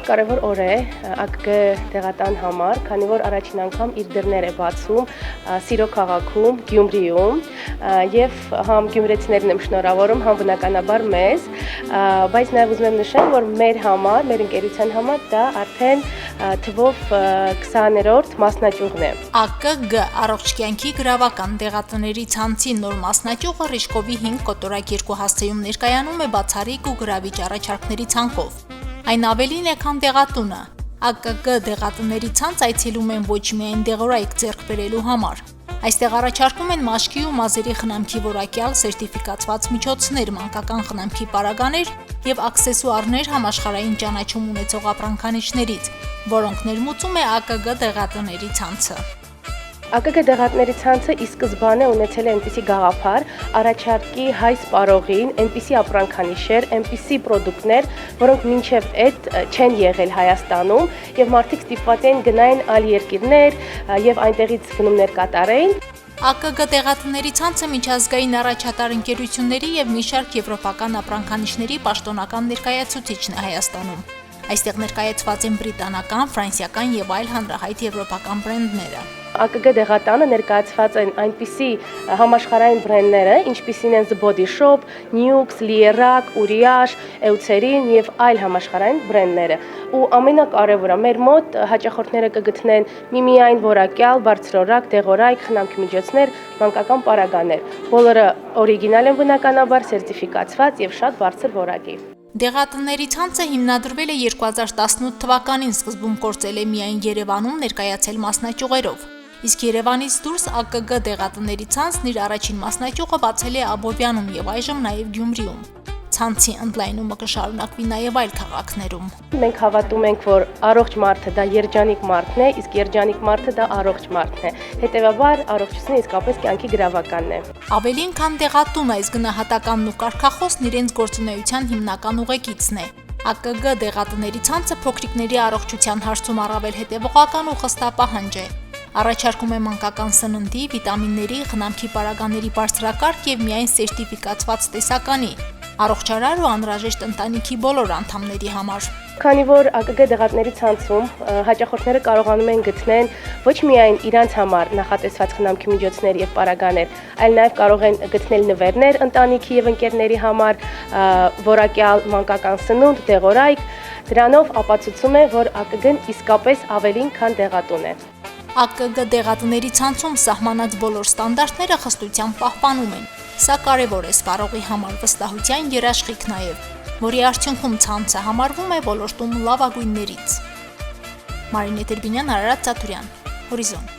կարևոր օր է ԱԿԳ դեղատան համար, քանի որ առաջին անգամ իր դռները բացում Սիրո քաղաքում, Գյումրիում, եւ համ գյումրեցիներն եմ շնորհավորում, համ բնականաբար մեզ, բայց նաեւ ուզում եմ նշել, որ մեր համար, մեր ընկերության համար դա արդեն թվով 20-րդ մասնաճյուղն է։ ԱԿԳ առողջ կյանքի գրավական դեղատների ցանցի նոր մասնաճյուղը Ռիժկովի 5 կոտորակ 2 հասցեում ներկայանում է բացառիկ ու գրավիչ առաջարկների ցանկով։ Այն ավելին է, քան դեղատունը։ ԱԿԳ դեղատների ցանց այցելում են ոչ միայն դեղորայք ձեռք բերելու համար։ Այստեղ առաջարկում են մաշկի ու մազերի խնամքի որակյալ սերտիֆիկացված միջոցներ, մանկական խնամքի պարագաներ եւ աքսեսուարներ համաշխարհային ճանաչում ունեցող ապրանքանիշներից, որոնք ներմուծում է ԱԿԳ դեղատների ցանցը։ ԱԿԳ դեղատների ցանցը ի սկզբանե ունեցել է այնպիսի գաղափար, առաջարկի հայ սպառողին այնպիսի ապրանքանիշեր, այնպիսի պրոդուկտներ, որոնք մինչև այդ չեն եղել Հայաստանում, եւ մարդիկ ստիպված էին գնային այլ երկիրներ եւ այնտեղից գնումներ կատարեին։ ԱԿԳ դեղատների ցանցը միջազգային առաջատար ընկերությունների եւ մի շարք եվրոպական ապրանքանիշների պաշտոնական ներկայացուցիչն է Հայաստանում։ Այստեղ ներկայացված են բրիտանական, ֆրանսիական եւ այլ հանրահայտ եվրոպական բրենդները։ ԱԿԳ դեղատանը ներկայացված են այնպիսի համաշխարհային բրենդները, ինչպիսին են The Body Shop, Nuxe, Lierac, Uriage, Eucerin եւ այլ համաշխարհային բրենդները։ Ու ամենակարևորը, մեր մոտ հաճախորդները կգտնեն միմիայն որակյալ, բարձրորակ, դեղորայք, խնամքի միջոցներ, մանկական պարագաներ։ Բոլորը օրիգինալ են բնականաբար, սերտիֆիկացված եւ շատ բարձր որակի։ Դեղատների ցանցը հիմնադրվել է 2018 թվականին, սկզբում կորցել է միայն Երևանում ներկայացել մասնաճյուղերով։ Իսկ Երևանից դուրս ԱԿԳ դեղատների ցանցն իր առաջին մասնաճյուղը բացել է Աբովյանում եւ այժմ նաեւ Գյումրիում։ Ցանցի ընդլայնումը կշարունակվի նաեւ այլ քաղաքներում։ Մենք հավատում ենք, որ առողջ մարդը դա երջանիկ մարդն է, իսկ երջանիկ մարդը դա առողջ մարդն է։ Հետևաբար առողջությունը իսկապես կյանքի գրավականն է։ Ավելին, քան դեղատուն, այս գնահատականն ու կարգախոսն իրենց գործունեության հիմնական ուղեկիցն է։ ԱԿԳ դեղատների ցանցը փոքրիկների առողջության հարցում առավել հետևողական ու խստապահանջ է։ Առաջարկում է մանկական սննդի, վիտամինների, խնամքի պարագաների բարձրակարգ եւ միայն սերտիֆիկացված տեսականի, առողջարար ու անհրաժեշտ ընտանիքի բոլոր անդամների համար։ Քանի որ ԱԿԳ դեղատների ցանցում հաճախորդները կարողանում են գտնել ոչ միայն իրանց համար նախատեսված խնամքի միջոցներ եւ պարագաներ, այլ նաեւ կարող են գտնել նվերներ ընտանիքի եւ ընկերների համար, որակյալ մանկական սնունդ, դեղորայք, դրանով ապացուցում է, որ ԱԿԳ-ն իսկապես ավելին, քան դեղատուն է։ ԱԿԳ դեղատների ցանցում սահմանած բոլոր ստանդարտները խստությամբ պահպանում են։ Սա կարևոր է սպառողի համար վստահության երաշխիք նաև, որի արդյունքում ցանցը համարվում է ոլորտում լավագույններից։ Մարինե Տերբինյան, Արարատ Ծաթուրյան, Հորիզոն։